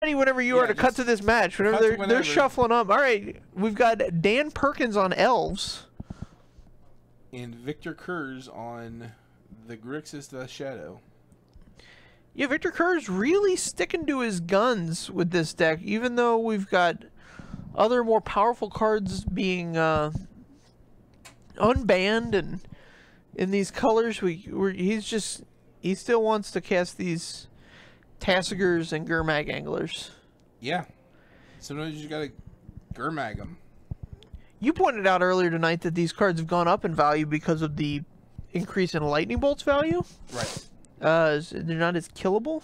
ready whenever you are to cut to this match. Whenever they're shuffling up. All right, we've got Dan Perkins on Elves. And Victor Kurz on the Grixis the Shadow. Yeah, Victor Kurz really sticking to his guns with this deck, even though we've got other more powerful cards being unbanned and in these colors. He still wants to cast these Tassigers and Gurmag Anglers. Yeah. Sometimes you gotta Gurmag them. You pointed out earlier tonight that these cards have gone up in value because of the increase in Lightning Bolt's value. Right. They're not as killable.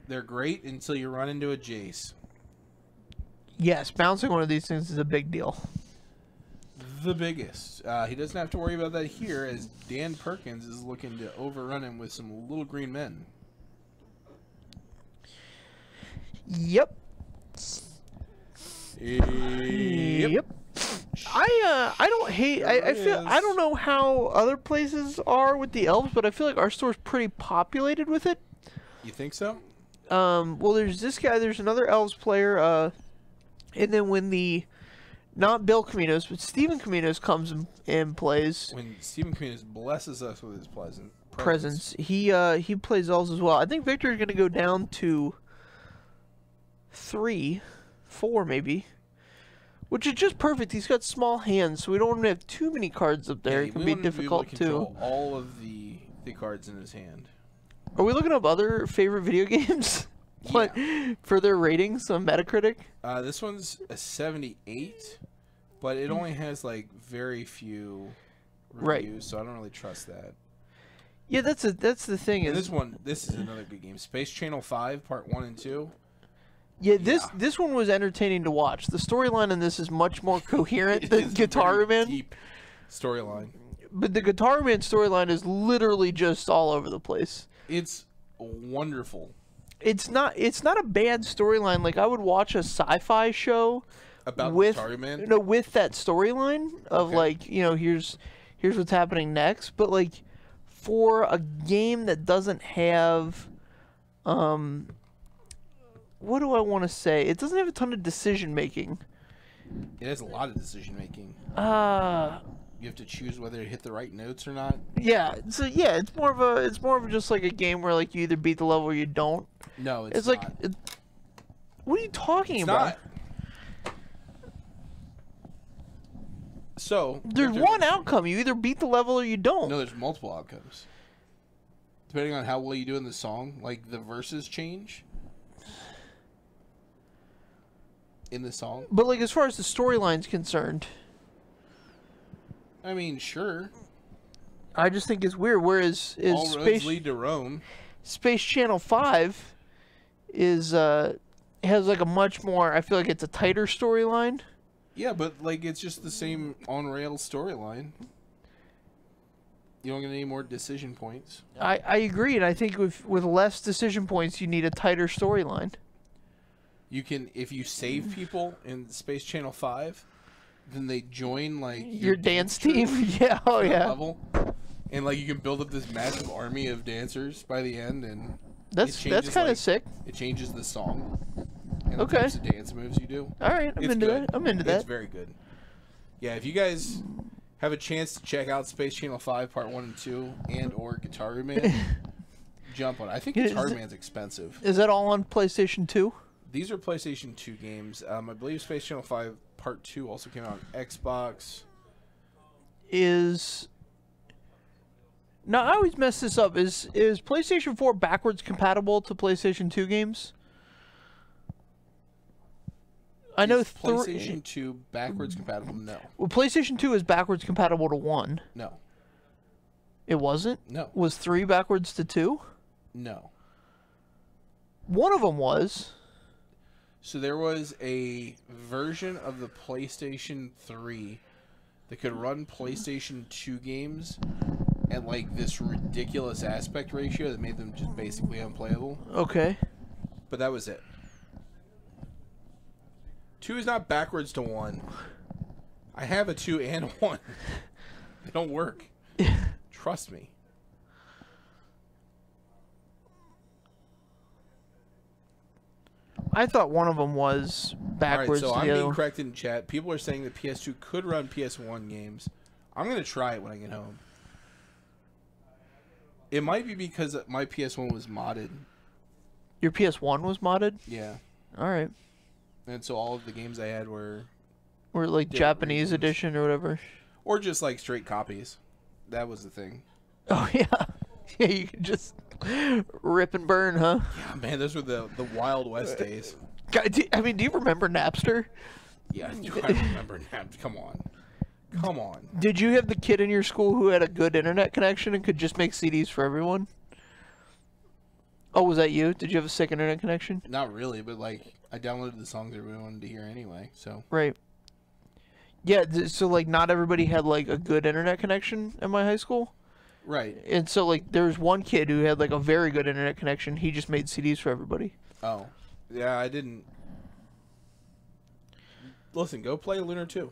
They're great until you run into a Jace. Yes, bouncing one of these things is a big deal. The biggest. He doesn't have to worry about that here, as Dan Perkins is looking to overrun him with some little green men. Yep. Yep. I don't hate. I feel I don't know how other places are with the Elves, but I feel like our store's pretty populated with it. You think so? Well, there's this guy. There's another Elves player. And then when the not Bill Caminos, but Steven Caminos comes and plays. When Steven Caminos blesses us with his presence, he plays Elves as well. I think Victor's going to go down to 3, 4 maybe. Which is just perfect. He's got small hands, so we don't want to have too many cards up there. Yeah, it can be difficult too. All of the cards in his hand. Are we looking up other favorite video games? What for their ratings on Metacritic? This one's a 78, but it only has like very few reviews, so I don't really trust that. Yeah, that's the thing. And this is another good game. Space Channel 5 Part 1 and 2. Yeah, this one was entertaining to watch. The storyline in this is much more coherent than Guitar Man. Deep storyline. But the Guitar Man storyline is literally just all over the place. It's wonderful. It's not a bad storyline. Like I would watch a sci-fi show about with Guitar Man. No, with that storyline of like, you know, here's what's happening next. But like for a game that doesn't have what do I want to say? It doesn't have a ton of decision making. It has a lot of decision making. You have to choose whether to hit the right notes or not. Yeah. So yeah, it's more of just like a game where like you either beat the level or you don't. No, it's not. like what are you talking about? Not. So there's one outcome. You either beat the level or you don't. No, there's multiple outcomes. Depending on how well you do in the song, like the verses change in the song. But like as far as the storyline's concerned, I mean, sure. I just think it's weird. Whereas all roads lead to Rome. Space Channel 5 is has like a much more. I feel like it's a tighter storyline. Yeah, but like it's just the same on rails storyline. You don't get any more decision points. I agree, and I think with less decision points, you need a tighter storyline. You can, if you save people in Space Channel 5, then they join like your dance team. Yeah, oh yeah. Level, and like you can build up this massive army of dancers by the end, and that's kind of sick. It changes the song. And the okay. types of dance moves you do. All right, I'm into that. I'm into that. It's very good. Yeah, if you guys have a chance to check out Space Channel 5 Part 1 and 2 and or Guitar Man, jump on it. I think Guitar Man's expensive. Is that all on PlayStation 2? These are PlayStation 2 games. I believe Space Channel 5 Part 2 also came out on Xbox. Now, I always mess this up. Is PlayStation 4 backwards compatible to PlayStation 2 games? I know PlayStation 2 backwards compatible? No. Well, PlayStation 2 is backwards compatible to 1. No. It wasn't? No. Was 3 backwards to 2? No. One of them was. So there was a version of the PlayStation 3 that could run PlayStation 2 games at like this ridiculous aspect ratio that made them just basically unplayable. Okay. But that was it. 2 is not backwards to 1. I have a 2 and a 1. They don't work. Trust me. I thought one of them was backwards. All right, so to I'm the other being one. corrected in chat. People are saying that PS2 could run PS1 games. I'm going to try it when I get home. It might be because my PS1 was modded. Your PS1 was modded? Yeah. All right. And so all of the games I had were like Japanese regions. edition or whatever. Or just like straight copies. That was the thing. Oh, yeah. Yeah, you can just rip and burn, huh? Yeah, man, those were the Wild West days. God, do you remember Napster? Yeah, I remember Napster. Come on. Come on. Did you have the kid in your school who had a good internet connection and could just make CDs for everyone? Oh, was that you? Did you have a sick internet connection? Not really, but like I downloaded the songs everyone wanted to hear anyway, so. Right. Yeah, so like not everybody had like a good internet connection at my high school. Right. And so like there was one kid who had like a very good internet connection. He just made CDs for everybody. Oh. Yeah, I didn't. Listen, go play Lunar 2.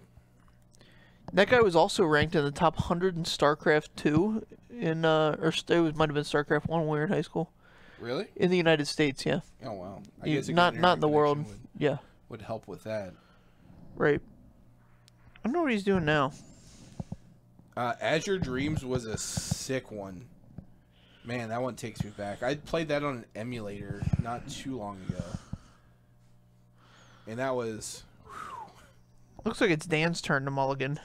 That guy was also ranked in the top 100 in StarCraft 2 in or it might have been StarCraft 1 when we were in high school. Really? In the United States, yeah. Oh wow. I guess not in the world. Yeah. Would help with that. Right. I don't know what he's doing now. Azure Dreams was a sick one. Man, that one takes me back. I played that on an emulator not too long ago. And that was... Looks like it's Dan's turn to mulligan.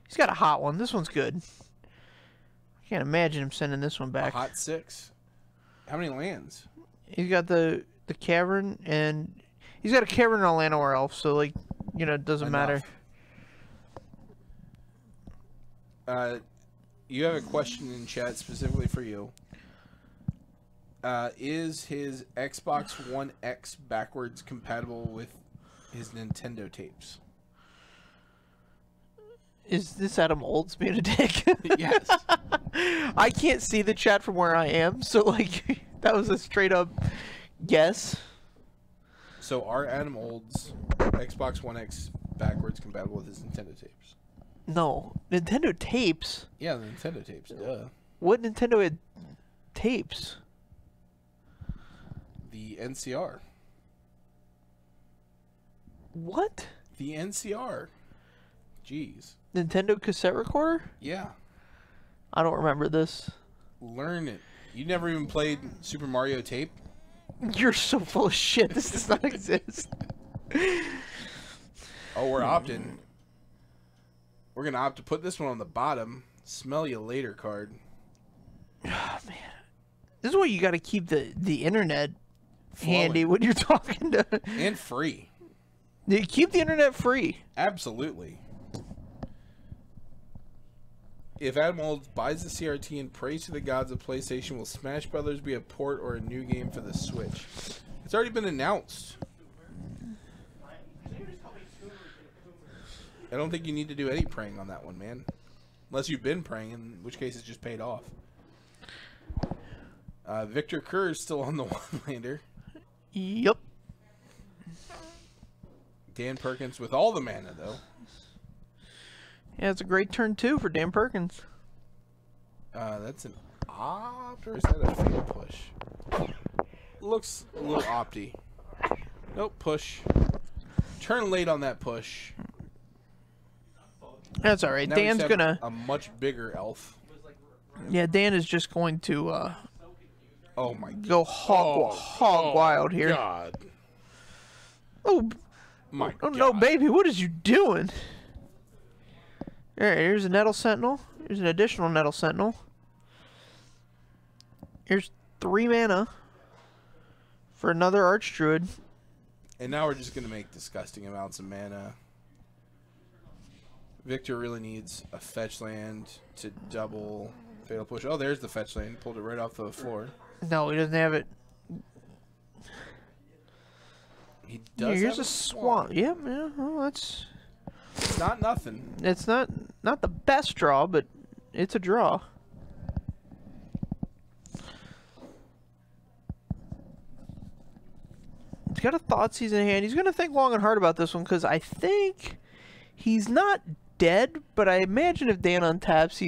He's got a hot one. This one's good. I can't imagine him sending this one back. A hot 6? How many lands? He's got the cavern, and he's got a cavern in Atlanta or Elf, so, like, you know, it doesn't matter. You have a question in chat specifically for you. Is his Xbox One X backwards compatible with his Nintendo tapes? Is this Adam Olds being a dick? Yes. I can't see the chat from where I am, so, like, that was a straight-up guess. So are Adam Olds Xbox One X backwards compatible with his Nintendo tapes? No. Nintendo tapes? Yeah, the Nintendo tapes, duh. What Nintendo had tapes? The NCR. What? The NCR. Jeez. Nintendo cassette recorder? Yeah. I don't remember this. Learn it. You never even played Super Mario tape? You're so full of shit. This does not exist. Oh, we're opting. We're going to opt to put this one on the bottom. Smell you later card. Oh, man. This is why you got to keep the internet Flowing. handy when you're talking to... And free. You keep the internet free. Absolutely. If Adam Olds buys the CRT and prays to the gods of PlayStation, will Smash Brothers be a port or a new game for the Switch? It's already been announced. I don't think you need to do any praying on that one, man. Unless you've been praying, in which case it's just paid off. Victor Kurz still on the one-lander. Yep. Dan Perkins with all the mana, though. Yeah, it's a great turn, too, for Dan Perkins. That's an opt, or is that a fatal push? Looks a little opty. Nope, push. Turn late on that push. That's all right. Now we Dan's just going have to... a much bigger elf. Yeah, Dan is just going to Oh my god. go hog wild here. God. Oh, My oh god. no, baby, what is you doing? All right, here's a Nettle Sentinel. Here's an additional Nettle Sentinel. Here's 3 mana for another Archdruid. And now we're just going to make disgusting amounts of mana. Victor really needs a fetch land to double fatal push. Oh, there's the fetch land. Pulled it right off the floor. No, he doesn't have it. He does. Here's have a swamp. Yeah, yeah. Well, that's... It's not nothing. It's not the best draw, but it's a draw. He's got a Thoughtseize in hand. He's going to think long and hard about this one because I think he's not dead, but I imagine if Dan untaps,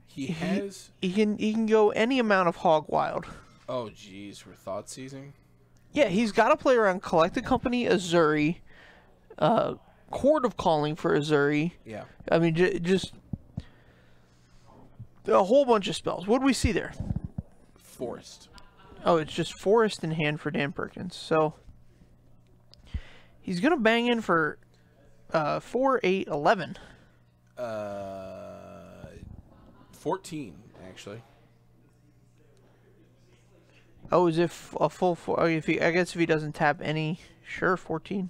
He has. he can go any amount of Hog Wild. Oh, jeez, we're thought seizing. Yeah, he's got to play around Collected Company, Azuri, Court of Calling for Azuri. Yeah. I mean, just a whole bunch of spells. What do we see there? Forest. Oh, it's just Forest in hand for Dan Perkins. So he's going to bang in for 4, 8, 11. 14, actually. Oh, is it a full 4? Oh, I guess if he doesn't tap any, sure, 14.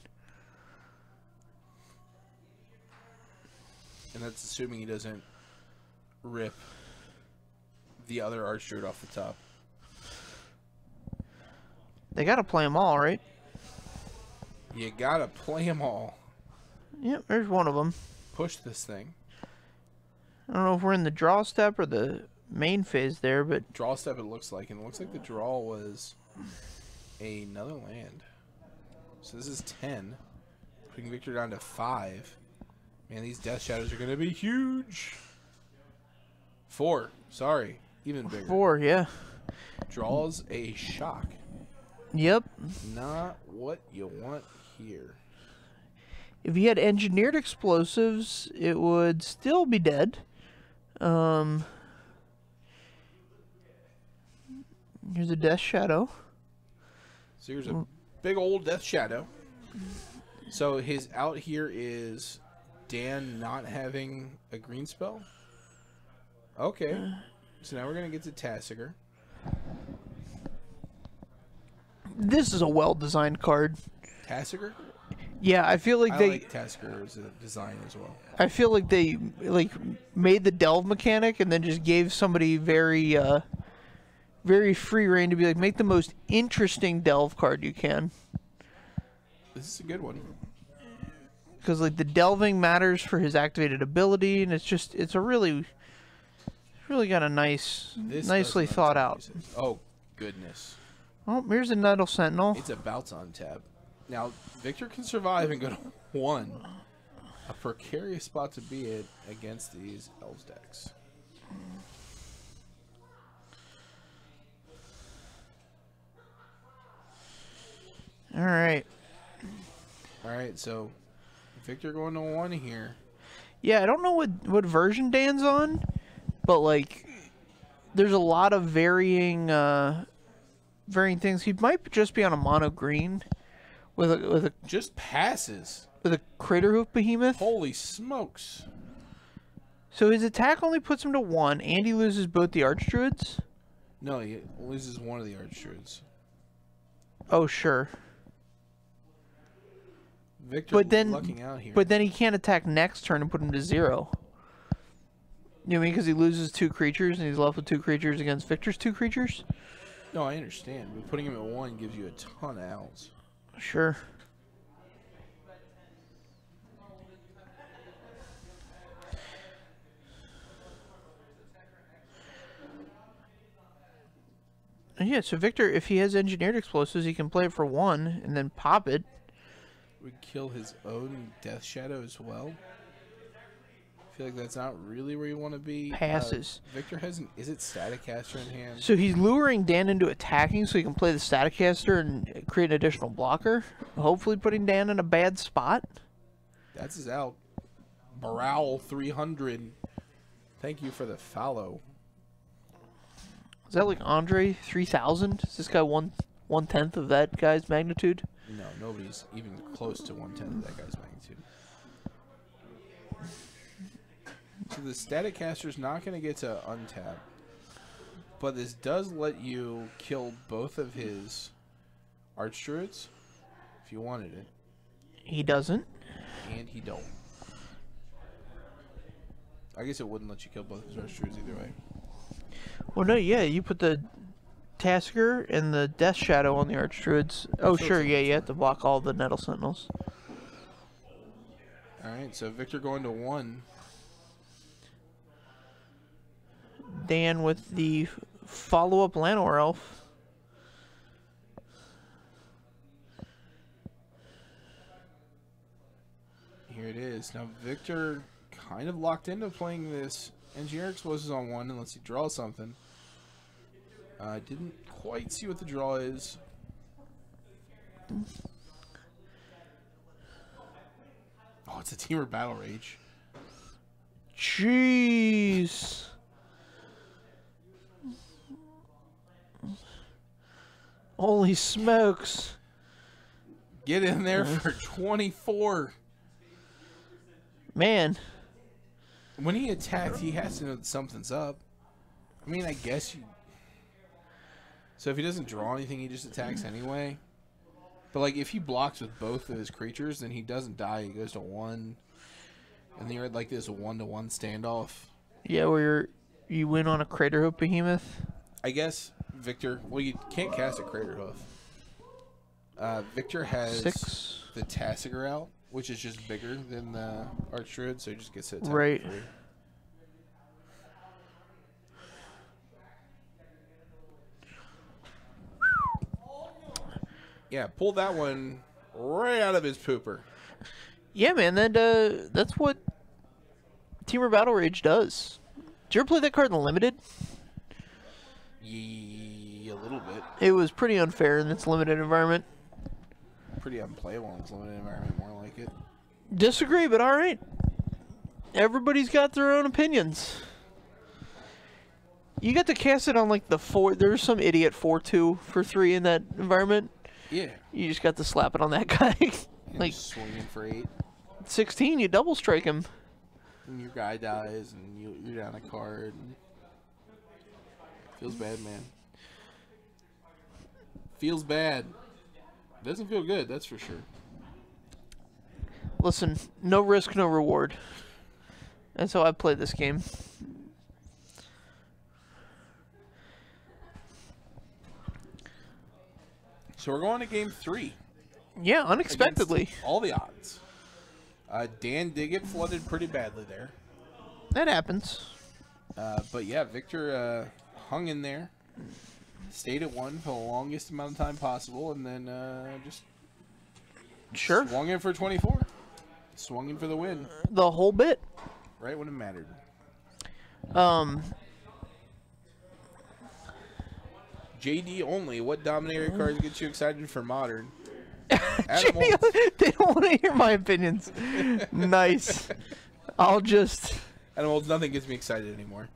And that's assuming he doesn't rip the other Archdruid off the top. They got to play them all, right? You gotta play them all. Yep, there's one of them. Push this thing. I don't know if we're in the draw step or the main phase there, but... Draw step it looks like, and it looks like the draw was another land. So this is 10. Putting Victor down to 5. Man, these Death Shadows are going to be huge. 4. Sorry. Even bigger. 4, yeah. Draws a shock. Yep. Not what you want here. If he had engineered explosives, it would still be dead. Here's a Death Shadow. So here's a big old Death Shadow. So his out here is Dan not having a green spell. Okay. So now we're going to get to Tasigur. This is a well-designed card. Tasigur? Yeah, I feel like I they like Tasigur as a design as well. I feel like they made the delve mechanic and then just gave somebody very free reign to be like, make the most interesting delve card you can. This is a good one. Because like the delving matters for his activated ability, and it's really got a nicely thought out. Oh goodness! Oh, here's a Nettle Sentinel. It's about to untap. Now Victor can survive and go to 1. A precarious spot to be in against these Elves decks. All right. So Victor going to 1 here. Yeah, I don't know what version Dan's on, but like, there's a lot of varying things. He might just be on a mono green, with a Just passes. with a Crater Hoof Behemoth. Holy smokes! So his attack only puts him to 1, and he loses both the Archdruids. No, he loses one of the Archdruids. Oh sure. Victor lucking out here. But then he can't attack next turn and put him to 0. You know what I mean? Because he loses 2 creatures and he's left with 2 creatures against Victor's 2 creatures. No, I understand. But putting him at 1 gives you a ton of outs. Sure. Yeah, so Victor, if he has engineered explosives, he can play it for 1 and then pop it. Would kill his own Death Shadow as well. I feel like that's not really where you want to be. Passes. Victor has an... Is it Staticaster in hand? So he's luring Dan into attacking so he can play the Staticaster and create an additional blocker. Hopefully putting Dan in a bad spot. That's his out. Morale 300. Thank you for the follow. Is that like Andre 3000? Is this guy 1/10 of that guy's magnitude? No, nobody's even close to 1/10 of that guy's magnitude. So the Staticaster's not going to get to untap. But this does let you kill both of his Archdruids if you wanted it. He doesn't. And he don't. I guess it wouldn't let you kill both his Archdruids either way. Well, no, yeah, you put the Tasigur and the Death Shadow on the Archdruids. Oh, sure, yeah, you have to block all the Nettle Sentinels. Alright, so Victor going to 1. Dan with the follow-up Llanowar Elf. Here it is. Now Victor kind of locked into playing this Engineer Explosives on 1 unless he draws something. Didn't quite see what the draw is. Oh, it's a Teamer Battle Rage. Jeez. Holy smokes. Get in there for 24. Man. When he attacks, he has to know that something's up. I mean, I guess you... So if he doesn't draw anything, he just attacks anyway. But, like, if he blocks with both of his creatures, then he doesn't die. He goes to 1. And then you're at, like, this 1-to-1 standoff. Yeah, where you win on a Crater Hoof Behemoth. I guess Victor... Well, you can't cast a Crater Hoof. Victor has 6. the Tassiger out, which is just bigger than the Archdruid, so he just gets to attack right. for free. Yeah, pull that one right out of his pooper. Yeah, man, that's what Teamer Battle Rage does. Did you ever play that card in the Limited? Yeah, a little bit. It was pretty unfair in its limited environment. Pretty unplayable in its limited environment, more like it. Disagree, but all right. Everybody's got their own opinions. You got to cast it on like the 4. There's some idiot 4/2 for 3 in that environment. Yeah. You just got to slap it on that guy. Like swinging for 8. 16, you double strike him. And your guy dies, and you're down a card. And feels bad, man. Feels bad. Doesn't feel good, that's for sure. Listen, no risk, no reward. That's how I play this game. So we're going to game 3. Yeah, unexpectedly. All the odds. Dan did get flooded pretty badly there. That happens. But yeah, Victor hung in there. Stayed at 1 for the longest amount of time possible, and then just swung in for 24. Swung in for the win. The whole bit. Right when it mattered. JD only. What Dominator cards get you excited for Modern? JD, they don't want to hear my opinions. Nice. I'll just... Animals, nothing gets me excited anymore.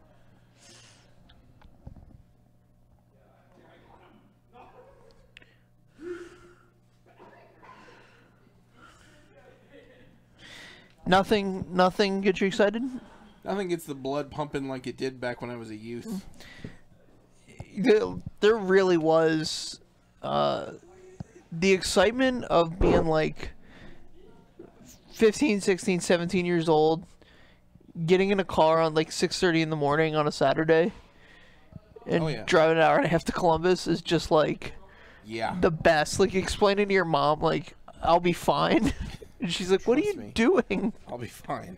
Nothing gets you excited? Nothing gets the blood pumping like it did back when I was a youth. There really was the excitement of being like 15, 16, 17 years old, getting in a car on like 6:30 in the morning on a Saturday and driving an hour and a half to Columbus is just like the best. Like explaining to your mom like I'll be fine. And she's like, "What are you doing?" I'll be fine.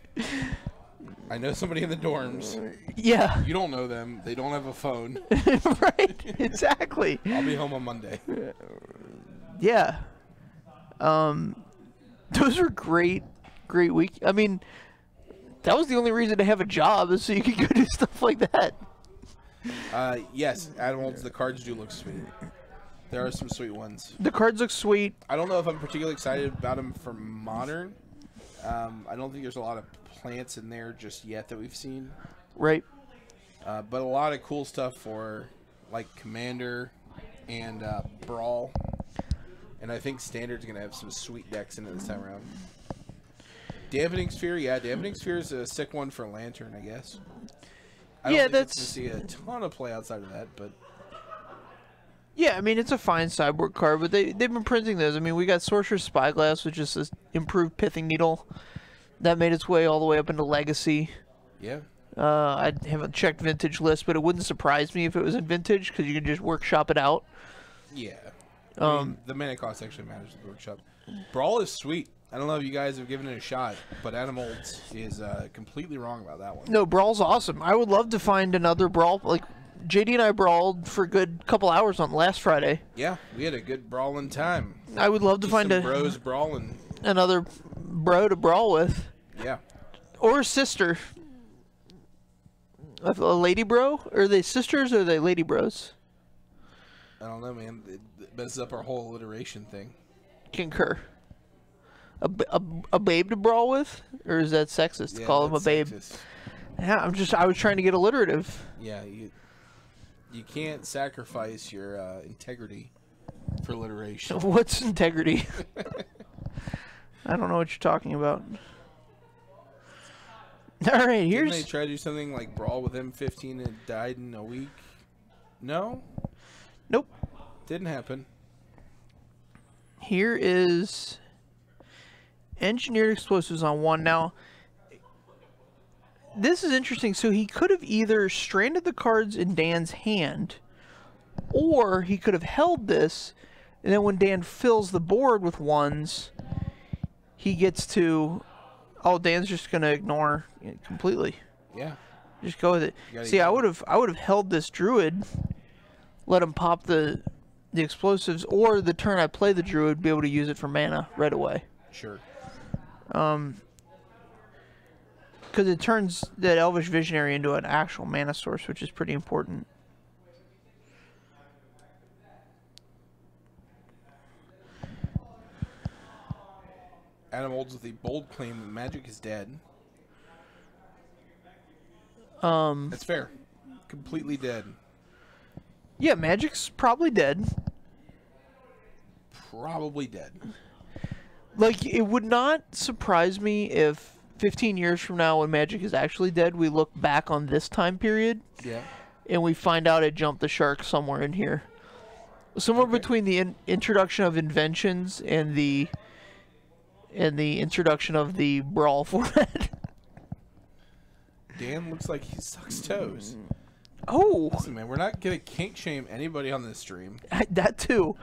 I know somebody in the dorms. Yeah. You don't know them. They don't have a phone. Right. Exactly. I'll be home on Monday. Yeah. Those were great week. I mean, that was the only reason to have a job is so you could go do stuff like that. Yes, Animals, the cards do look sweet. There are some sweet ones. The cards look sweet. I don't know if I'm particularly excited about them for Modern. I don't think there's a lot of plants in there just yet that we've seen. Right. But a lot of cool stuff for like Commander and Brawl. And I think Standard's going to have some sweet decks in it this time around. Dampening Sphere, yeah. Dampening Sphere is a sick one for Lantern, I guess. I don't think that's... it's going to see a ton of play outside of that, but... Yeah, I mean, it's a fine sideboard card, but they've been printing those. I mean, we got Sorcerer's Spyglass, which is an improved Pithing Needle. That made its way all the way up into Legacy. Yeah. I haven't checked Vintage list, but it wouldn't surprise me if it was in Vintage, because you can just workshop it out. Yeah. I mean, the mana cost actually matters with the workshop. Brawl is sweet. I don't know if you guys have given it a shot, but Animals is completely wrong about that one. No, Brawl's awesome. I would love to find another Brawl. Like, JD and I brawled for a good couple hours on last Friday. Yeah, we had a good brawling time. I would love to find bros brawling. Another bro to brawl with. Yeah. Or a sister. A lady bro? Are they sisters or are they lady bros? I don't know, man. It messes up our whole alliteration thing. Concur. A babe to brawl with, or is that sexist to call him a babe? Sexist. Yeah, I was trying to get alliterative. Yeah, you can't sacrifice your integrity for alliteration. What's integrity? I don't know what you're talking about. All right, Didn't they try to do something like brawl with M15 and died in a week? No? Nope. Didn't happen. Here is engineered explosives on 1. Now, this is interesting. So he could have either stranded the cards in Dan's hand, or he could have held this, and then when Dan fills the board with 1s, he gets to... Oh, Dan's just going to ignore it completely. Yeah. Just go with it. See, I would have held this druid, let him pop the explosives, or the turn I play the druid, be able to use it for mana right away. Sure. Because it turns that Elvish Visionary into an actual mana source, which is pretty important. Adam holds with the bold claim that magic is dead. That's fair. Completely dead. Yeah, magic's probably dead. Probably dead. Like, it would not surprise me if 15 years from now, when magic is actually dead, we look back on this time period. Yeah. And we find out it jumped the shark somewhere in here. Somewhere between the introduction of inventions and the introduction of the brawl format. Dan looks like he sucks toes. Oh. Listen, man, we're not going to kink shame anybody on this stream. That too.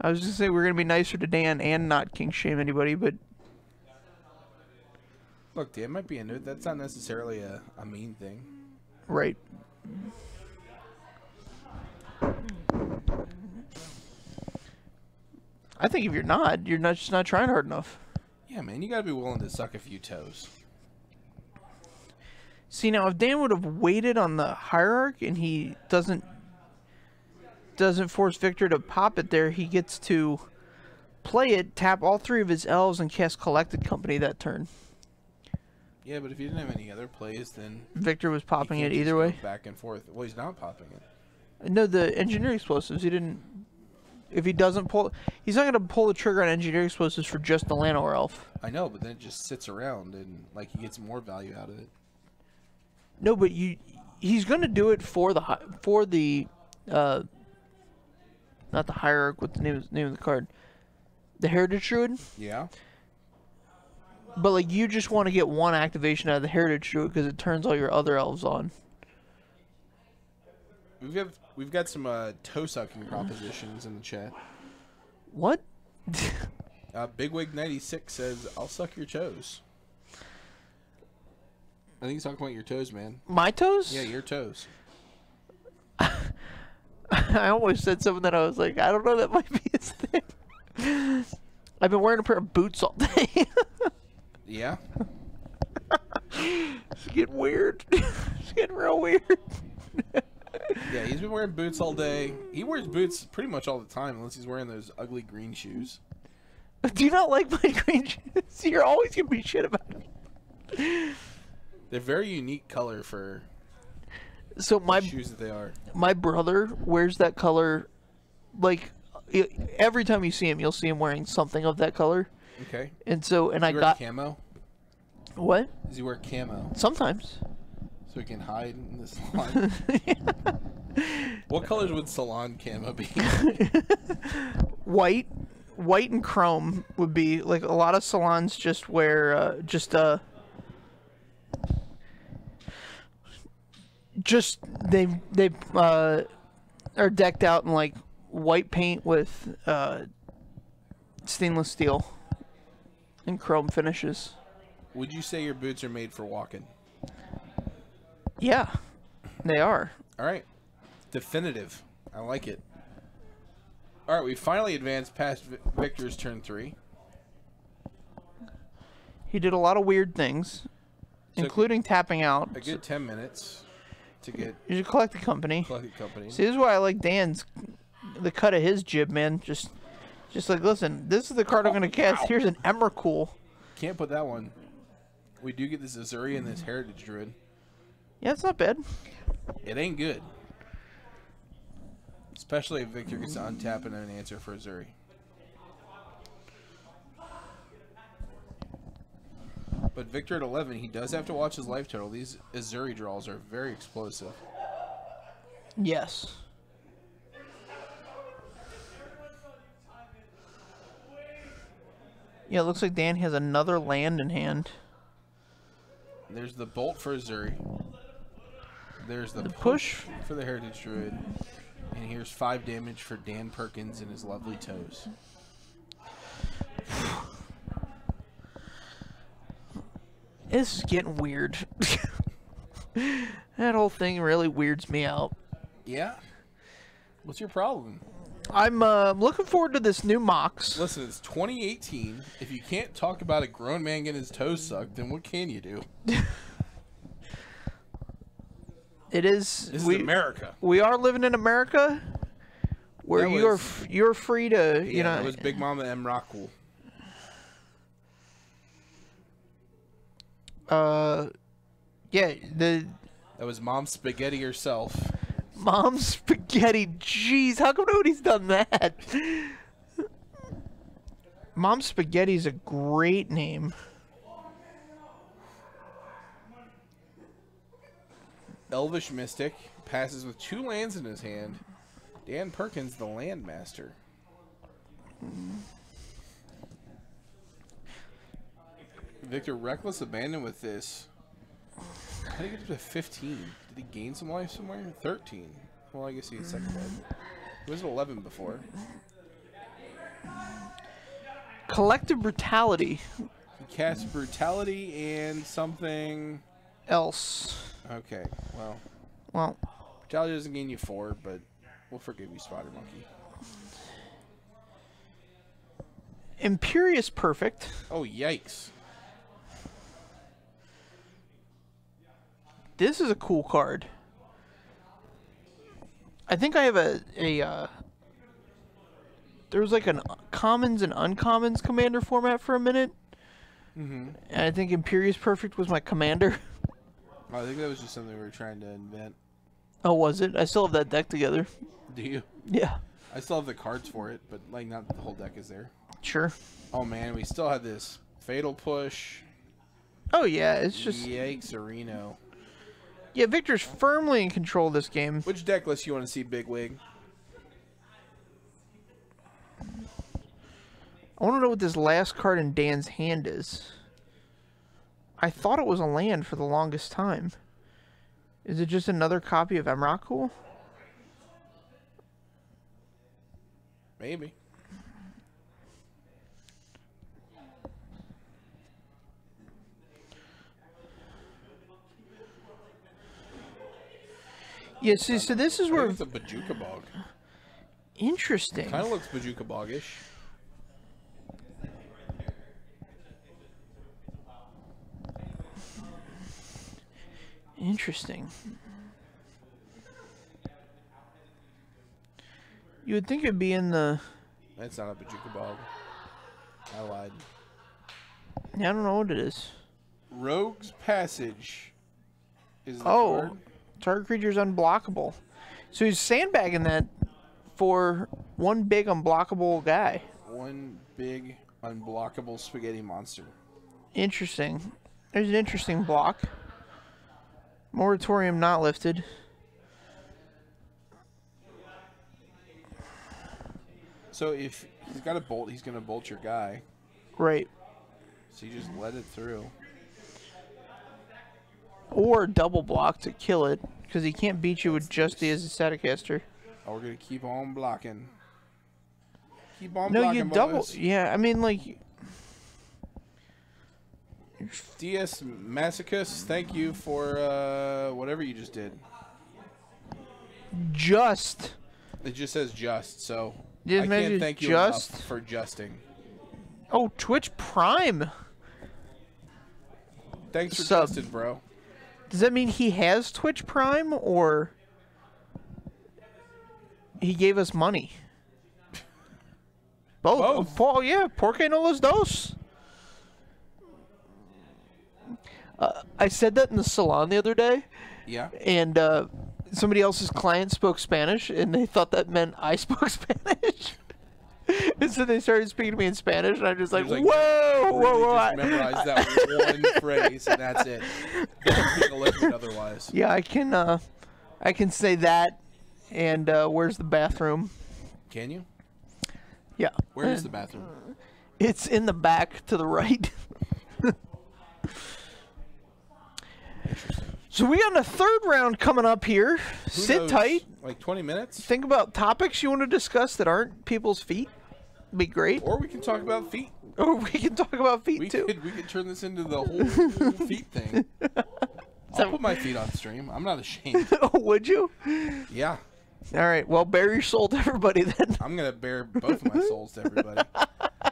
I was just saying we're going to be nicer to Dan and not kink shame anybody, but... Look, Dan might be into it. That's not necessarily a mean thing. Right. I think if you're not just not trying hard enough. Yeah, man, you got to be willing to suck a few toes. See, now if Dan would have waited on the hierarch and he doesn't force Victor to pop it there, he gets to play it, tap all 3 of his elves, and cast Collected Company that turn. Yeah, but if he didn't have any other plays, then Victor was popping he it can't either just way. go back and forth. Well, he's not popping it. No, the engineering explosives, he didn't... If he doesn't pull... He's not going to pull the trigger on engineering explosives for just the Llanowar elf. I know, but then it just sits around and, like, he gets more value out of it. No, but he's going to do it for the not the hierarch, what the name of the card, the Heritage Druid. Yeah. But like, you just want to get 1 activation out of the Heritage Druid because it turns all your other elves on. We've got some toe sucking propositions in the chat. What? Bigwig96 says, "I'll suck your toes." I think he's talking about your toes, man. My toes? Yeah, your toes. I almost said something that I was like, I don't know, that might be his thing. I've been wearing a pair of boots all day. Yeah? It's getting weird. It's getting real weird. Yeah, he's been wearing boots all day. He wears boots pretty much all the time, unless he's wearing those ugly green shoes. Do you not like my green shoes? You're always giving me shit about it. They're very unique color for so the shoes that they are. My brother wears that color, like, every time you see him, you'll see him wearing something of that color. Okay. And so, and Does I he wear got camo. What? Does he wear camo? Sometimes. So he can hide in the salon. Yeah. What colors would salon camo be? White and chrome would be like a lot of salons just wear they are decked out in like white paint with stainless steel and chrome finishes. Would you say your boots are made for walking? Yeah, they are. All right. Definitive. I like it. All right, we finally advanced past Victor's turn 3. He did a lot of weird things, including tapping out. A good 10 minutes to get... You should collect the company. Collect the company. See, this is why I like the cut of his jib, man. Just Just like, listen, this is the card I'm going to cast. Here's an Emrakul. Can't put that one. We do get this Azuri and this Heritage Druid. Yeah, it's not bad. It ain't good. Especially if Victor gets to untap and an answer for Azuri. But Victor at 11, he does have to watch his life total. These Azuri draws are very explosive. Yes. Yeah, it looks like Dan has another land in hand. There's the Bolt for Azuri. There's the push for the Heritage Druid. And here's 5 damage for Dan Perkins and his lovely toes. This is getting weird. That whole thing really weirds me out. Yeah? What's your problem? I'm looking forward to this new Mox. Listen, it's 2018. If you can't talk about a grown man getting his toes sucked, then what can you do? It is. This is America. We are living in America, where you're free to you know. It was Big Mama M. Rockwell. Yeah, that was Mom Spaghetti herself. Mom Spaghetti. Jeez, how come nobody's done that? Mom Spaghetti's a great name. Elvish Mystic passes with 2 lands in his hand. Dan Perkins, the Land Master. Victor, Reckless Abandon with this. How did he get up to 15? Did he gain some life somewhere? 13. Well, I guess he had second dead. He was at 11 before. Collective Brutality. He casts Brutality and something else. Okay, well. Brutality doesn't gain you 4, but we'll forgive you, Spider Monkey. Imperious Perfect. Oh, yikes. This is a cool card. I think I have there was like an commons and uncommons commander format for a minute. And I think Imperious Perfect was my commander. I think that was just something we were trying to invent. Oh, was it? I still have that deck together. Do you? Yeah. I still have the cards for it, but like not the whole deck is there. Sure. Oh man, we still have this Fatal Push. Oh yeah, it's just yikes, Reno. Yeah, Victor's firmly in control of this game. Which deck list you want to see, Big Wig? I want to know what this last card in Dan's hand is. I thought it was a land for the longest time. Is it just another copy of Emrakul? Maybe. Yeah, see, so this is where it's a Bajuka Bog. Interesting. Kind of looks Bajuka Bog-ish. Interesting. You would think it'd be in the... That's not a Bajuka Bog. I lied. Yeah, I don't know what it is. Rogue's Passage is the card. Target creature's unblockable. So he's sandbagging that for one big unblockable guy. One big unblockable spaghetti monster. Interesting. There's an interesting block. Moratorium not lifted. So if he's got a bolt, he's going to bolt your guy. Right. So you just let it through. Or double block to kill it, because he can't beat you with just the as a Staticaster. Oh, we're going to keep on blocking. Keep on no, blocking, you double... boys. Yeah, I mean, like... DS Masochist, thank you for whatever you just did. Just. It just says just, so I can't thank you enough for justing. Oh, Twitch Prime. Thanks for justing, bro. Does that mean he has Twitch Prime, or he gave us money? Both. Both. Yeah, ¿por qué no los dos? I said that in the salon the other day, Yeah. and somebody else's client spoke Spanish, and they thought that meant I spoke Spanish. And so they started speaking to me in Spanish, and I'm just like, You're whoa, whoa. Just memorize that one phrase, and that's it. Don't take a liquid otherwise. Yeah, I can say that, and where's the bathroom? Can you? Yeah. Where is the bathroom? It's in the back to the right. Interesting. So we got a third round coming up here. Who Sit knows? tight. Like 20 minutes? Think about topics you want to discuss that aren't people's feet. Be great. Or we can talk about feet. Or we can talk about feet We too. could turn this into the whole feet thing. I'll put my feet on stream. I'm not ashamed. Oh, would you? Yeah. All right. Well, bare your soul to everybody then. I'm going to bare both of my souls to everybody.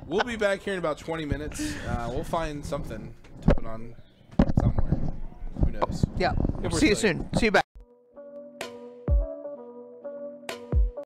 We'll be back here in about 20 minutes. We'll find something to put on somewhere. Who knows? Yeah. If we're See you still here. soon. See you back.